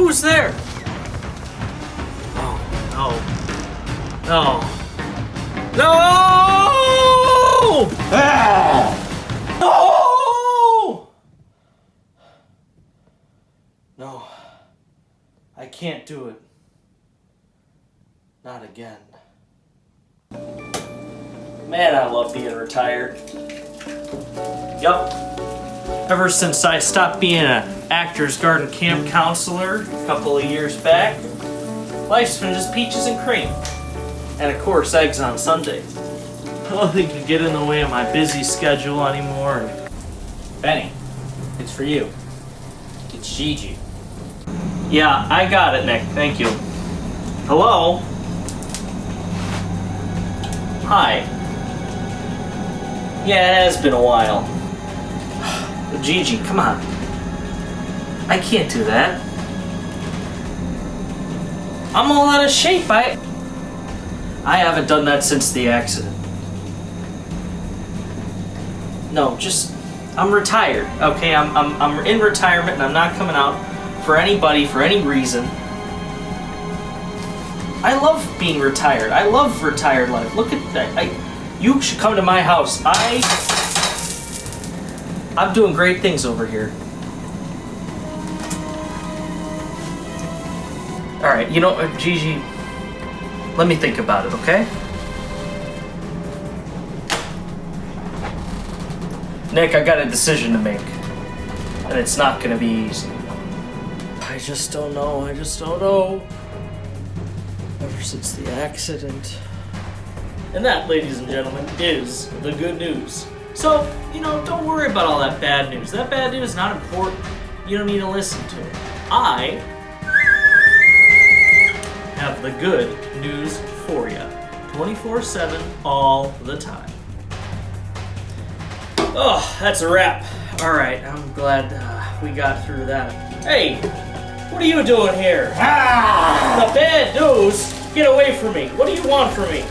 Who's there? Oh, no. No! No! Ah! No! No. I can't do it. Not again. Man, I love being retired. Yup. Ever since I stopped being an Actors Garden camp counselor a couple of years back, life's been just peaches and cream. And of course, eggs on Sunday. Nothing can get in the way of my busy schedule anymore. Benny, it's for you. It's Gigi. Yeah, I got it, Nick. Thank you. Hello? Hi. Yeah, it has been a while. Gigi, come on. I can't do that. I'm all out of shape. I haven't done that since the accident. No, just I'm retired. Okay, I'm in retirement and I'm not coming out for anybody for any reason. I love being retired. I love retired life. Look at that. You should come to my house. I'm doing great things over here. All right, you know, Gigi, let me think about it, okay? Nick, I got a decision to make, and it's not gonna be easy. I just don't know. Ever since the accident. And that, ladies and gentlemen, is the good news. So, you know, don't worry about all that bad news. That bad news is not important. You don't need to listen to it. I have the good news for you. 24/7, all the time. Oh, that's a wrap. All right, I'm glad we got through that. Hey, what are you doing here? The bad news? Get away from me. What do you want from me?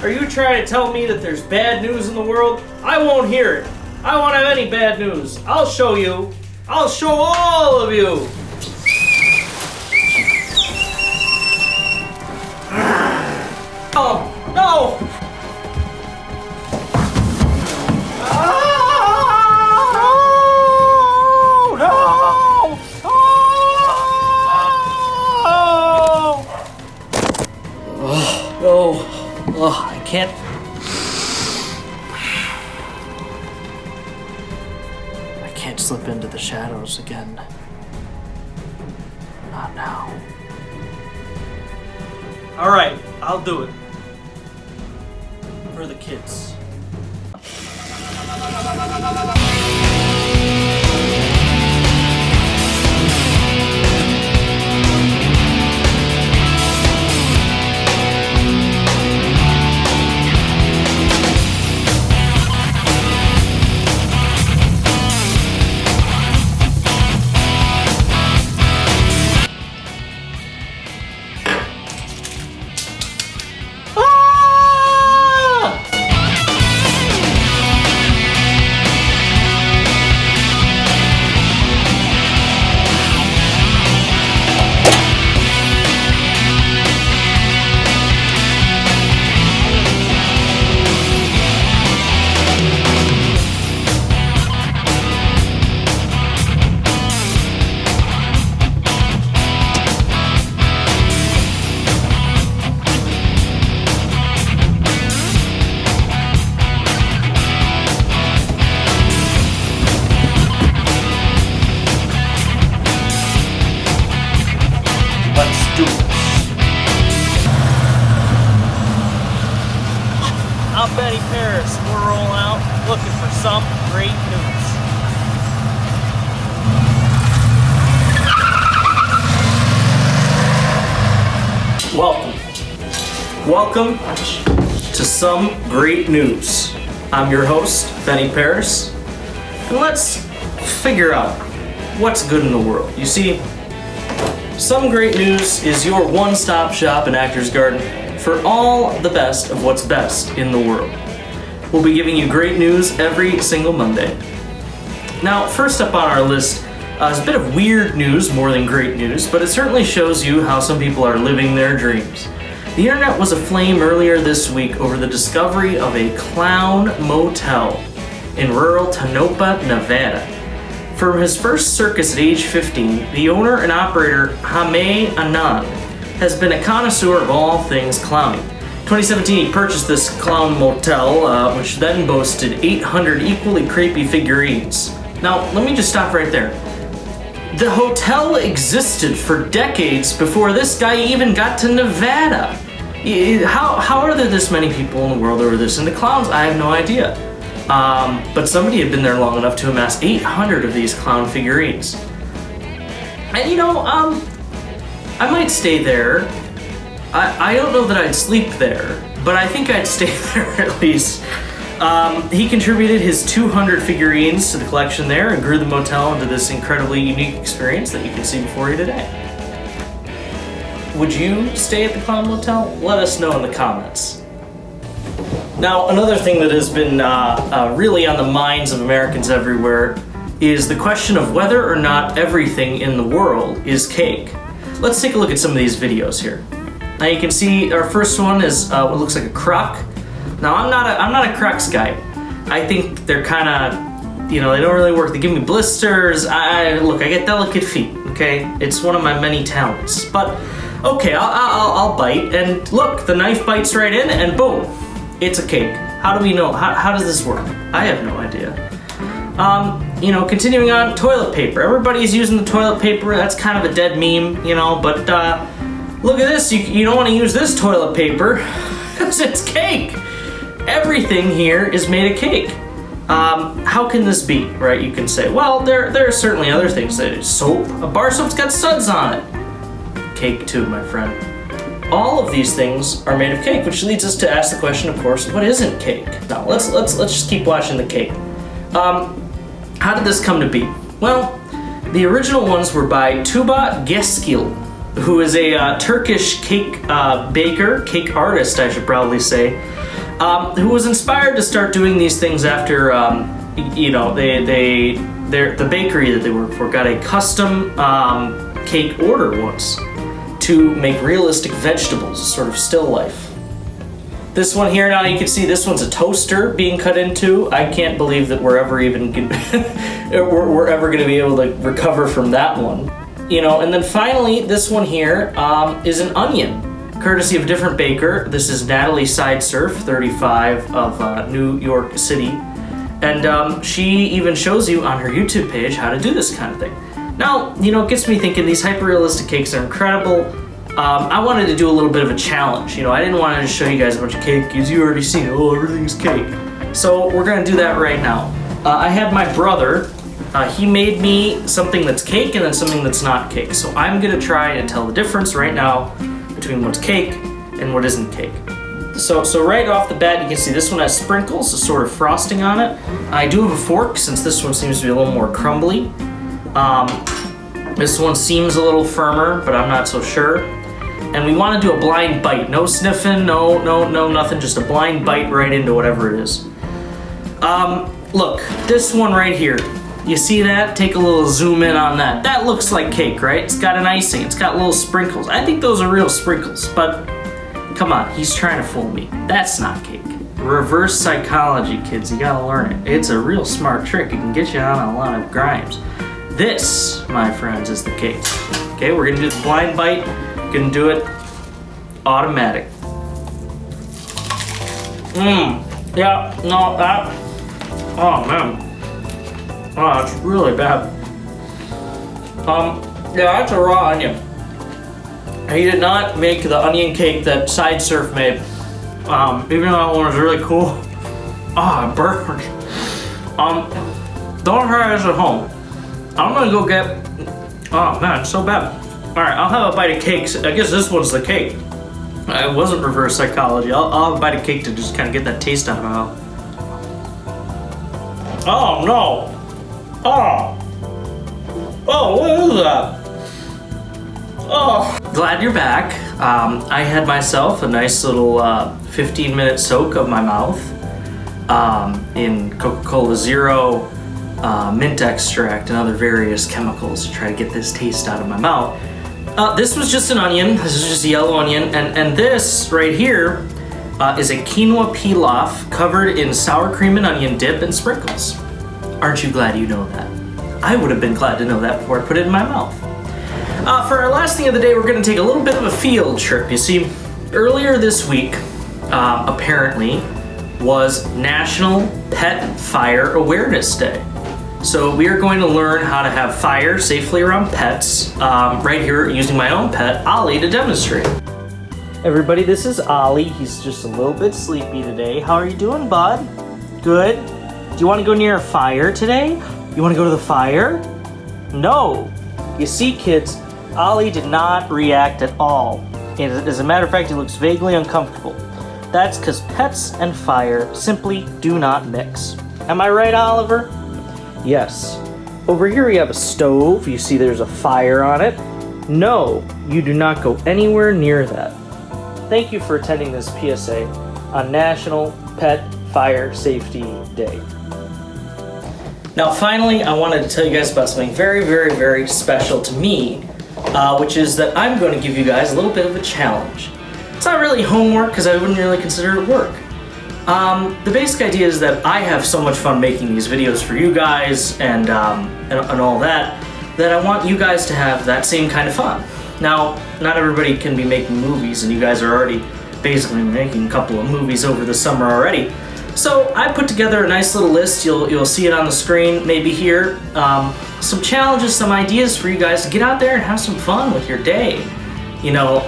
Are you trying to tell me that there's bad news in the world? I won't hear it. I won't have any bad news. I'll show you. I'll show all of you. Oh, no! Oh, I can't. I can't slip into the shadows again. Not now. All right, I'll do it. For the kids. I'm Benny Paris. We're rolling out looking for some great news. Welcome to Some Great News. I'm your host, Benny Paris, and let's figure out what's good in the world. You see, Some Great News is your one-stop shop in Actors Garden for all the best of what's best in the world. We'll be giving you great news every single Monday. Now, first up on our list It's a bit of weird news more than great news, but it certainly shows you how some people are living their dreams. The internet was aflame earlier this week over the discovery of a clown motel in rural Tonopah, Nevada. From his first circus at age 15, the owner and operator Jaime Anand has been a connoisseur of all things clowning. 2017, he purchased this clown motel, which then boasted 800 equally creepy figurines. Now, let me just stop right there. The hotel existed for decades before this guy even got to Nevada. How are there this many people in the world who are this into clowns? I have no idea. But somebody had been there long enough to amass 800 of these clown figurines. And you know, I might stay there. I don't know that I'd sleep there, but I think I'd stay there at least. He contributed his 200 figurines to the collection there and grew the motel into this incredibly unique experience that you can see before you today. Would you stay at the clown motel? Let us know in the comments. Now, another thing that has been really on the minds of Americans everywhere is the question of whether or not everything in the world is cake. Let's take a look at some of these videos here. Now you can see our first one is what looks like a crock. Now I'm not a Crocs guy. I think they're kind of, you know, they don't really work. They give me blisters. Look, I get delicate feet. Okay, it's one of my many talents. But okay, I'll bite. And look, the knife bites right in, and boom, it's a cake. How do we know? How does this work? I have no idea. You know, continuing on, toilet paper. Everybody's using the toilet paper. That's kind of a dead meme, you know. But look at this. You don't want to use this toilet paper because it's cake. Everything here is made of cake. How can this be, right? You can say, well, there are certainly other things. Soap. A bar soap's got suds on it. Cake too, my friend. All of these things are made of cake, which leads us to ask the question, of course, what isn't cake? Now, let's just keep watching the cake. How did this come to be? Well, the original ones were by Tuba Geskil, who is a Turkish cake baker, cake artist, I should probably say, who was inspired to start doing these things after, you know, the bakery that they worked for got a custom cake order once to make realistic vegetables, sort of still life. This one here, now you can see this one's a toaster being cut into. I can't believe that we're ever even we're ever going to be able to recover from that one. You know, and then finally, this one here is an onion, courtesy of a different baker. This is Natalie Sidesurf, 35 of New York City. And she even shows you on her YouTube page how to do this kind of thing. Now, you know, it gets me thinking these hyper-realistic cakes are incredible. I wanted to do a little bit of a challenge. You know, I didn't want to just show you guys a bunch of cake because you already seen it. Oh, everything's cake. So we're going to do that right now. I have my brother. He made me something that's cake and then something that's not cake. So I'm going to try and tell the difference right now between what's cake and what isn't cake. So right off the bat, you can see this one has sprinkles, a sort of frosting on it. I do have a fork since this one seems to be a little more crumbly. This one seems a little firmer, but I'm not so sure. And we want to do a blind bite. No sniffing, no nothing, just a blind bite right into whatever it is. Look, this one right here. You see that? Take a little zoom in on that. That looks like cake, right? It's got an icing, it's got little sprinkles. I think those are real sprinkles, but come on, he's trying to fool me. That's not cake. Reverse psychology, kids, you gotta learn it. It's a real smart trick. It can get you on a lot of grimes. This, my friends, is the cake. Okay, we're gonna do the blind bite. Gonna do it automatic. Yeah, no, that, oh man. Oh, it's really bad. Yeah, that's a raw onion. He did not make the onion cake that Sidesurf made. Even though that one was really cool. Ah, it burns. Don't try this at home. I'm gonna go get, oh man, it's so bad. All right, I'll have a bite of cake. I guess this one's the cake. It wasn't reverse psychology. I'll have a bite of cake to just kind of get that taste out of my mouth. Oh no! Oh, what is that? Oh. Glad you're back. I had myself a nice little 15-minute soak of my mouth in Coca-Cola Zero mint extract and other various chemicals to try to get this taste out of my mouth. This was just an onion. This is just a yellow onion, and this right here is a quinoa pilaf covered in sour cream and onion dip and sprinkles. Aren't you glad you know that? I would have been glad to know that before I put it in my mouth. For our last thing of the day, we're going to take a little bit of a field trip. You see, earlier this week, apparently, was National Pet Fire Awareness Day. So we are going to learn how to have fire safely around pets, right here using my own pet, Ollie, to demonstrate. Everybody, this is Ollie. He's just a little bit sleepy today. How are you doing, bud? Good? Do you want to go near a fire today? You want to go to the fire? No. You see, kids, Ollie did not react at all. And as a matter of fact, he looks vaguely uncomfortable. That's because pets and fire simply do not mix. Am I right, Oliver? Yes. Over here we have a stove. You see there's a fire on it. No, you do not go anywhere near that. Thank you for attending this PSA on National Pet Fire Safety Day. Now finally, I wanted to tell you guys about something very, very, very special to me, which is that I'm going to give you guys a little bit of a challenge. It's not really homework because I wouldn't really consider it work. The basic idea is that I have so much fun making these videos for you guys and all that I want you guys to have that same kind of fun. Now, not everybody can be making movies, and you guys are already basically making a couple of movies over the summer already. So I put together a nice little list. You'll see it on the screen, maybe here. Some challenges, some ideas for you guys to get out there and have some fun with your day. You know,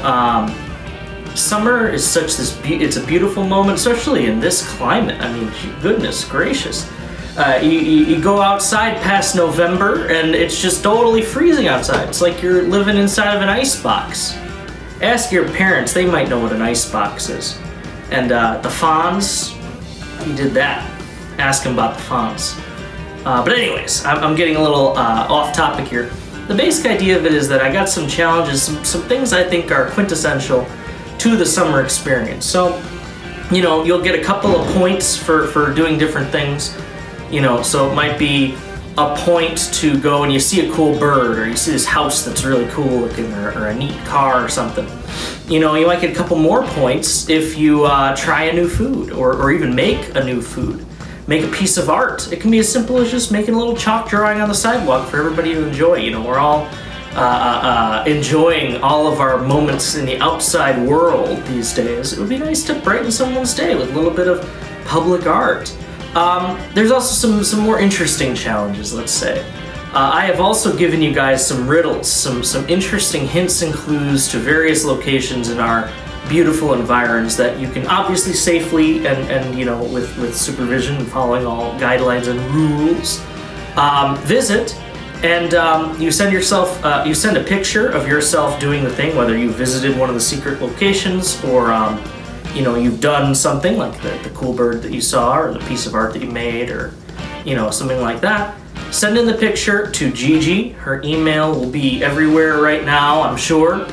summer is such it's a beautiful moment, especially in this climate. I mean, goodness gracious. You go outside past November and it's just totally freezing outside. It's like you're living inside of an ice box. Ask your parents, they might know what an ice box is. And the Fonz, he did that. Ask him about the Fonz. But anyways, I'm getting a little off topic here. The basic idea of it is that I got some challenges, some things I think are quintessential to the summer experience. So, you know, you'll get a couple of points for doing different things. You know, so it might be a point to go and you see a cool bird, or you see this house that's really cool looking, or a neat car or something. You know, you might get a couple more points if you try a new food, or even make a new food. Make a piece of art. It can be as simple as just making a little chalk drawing on the sidewalk for everybody to enjoy. You know, we're all enjoying all of our moments in the outside world these days. It would be nice to brighten someone's day with a little bit of public art. There's also some more interesting challenges, let's say. I have also given you guys some riddles, some interesting hints and clues to various locations in our beautiful environs that you can obviously safely and you know, with supervision and following all guidelines and rules, visit. And you send a picture of yourself doing the thing, whether you visited one of the secret locations or you know, you've done something like the cool bird that you saw, or the piece of art that you made, or you know, something like that. Send in the picture to Gigi. Her email will be everywhere right now, I'm sure.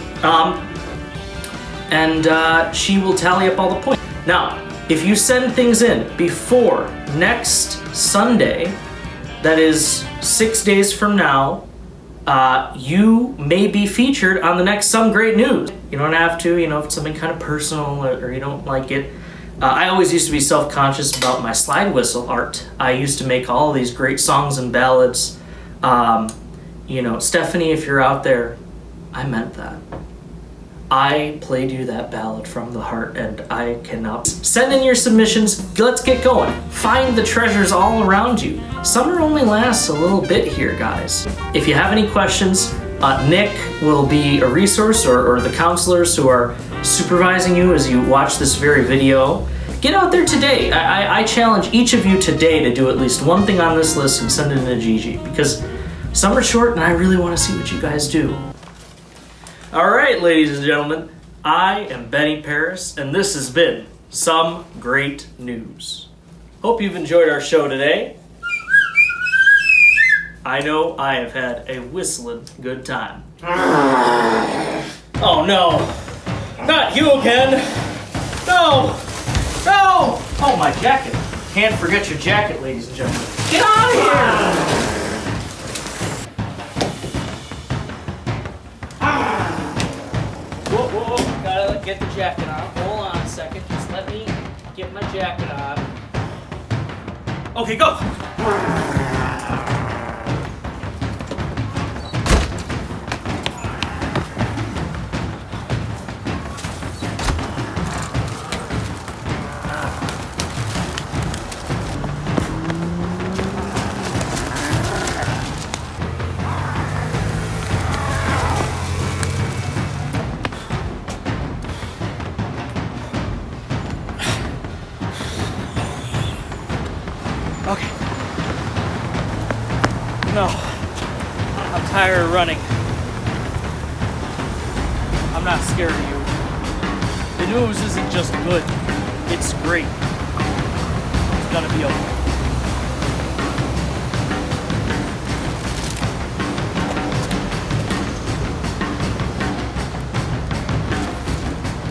And she will tally up all the points. Now, if you send things in before next Sunday, that is 6 days from now, you may be featured on the next Some Great News. You don't have to, you know, if it's something kind of personal or you don't like it. I always used to be self-conscious about my slide whistle art. I used to make all these great songs and ballads. You know, Stephanie, if you're out there, I meant that. I played you that ballad from the heart, and I cannot. Send in your submissions. Let's get going. Find the treasures all around you. Summer only lasts a little bit here, guys. If you have any questions, Nick will be a resource, or the counselors who are supervising you as you watch this very video. Get out there today. I challenge each of you today to do at least one thing on this list and send it in to Gigi, because summer's short and I really want to see what you guys do. All right, ladies and gentlemen, I am Benny Paris, and this has been Some Great News. Hope you've enjoyed our show today. I know I have had a whistling good time. Oh no, not you again. No, no, oh my jacket. Can't forget your jacket, ladies and gentlemen. Get out of here! Whoa, whoa, whoa. Gotta get the jacket on. Hold on a second. Just let me get my jacket on. Okay, go! Okay. No. I'm tired of running. I'm not scared of you. The news isn't just good. It's great. It's gonna be okay.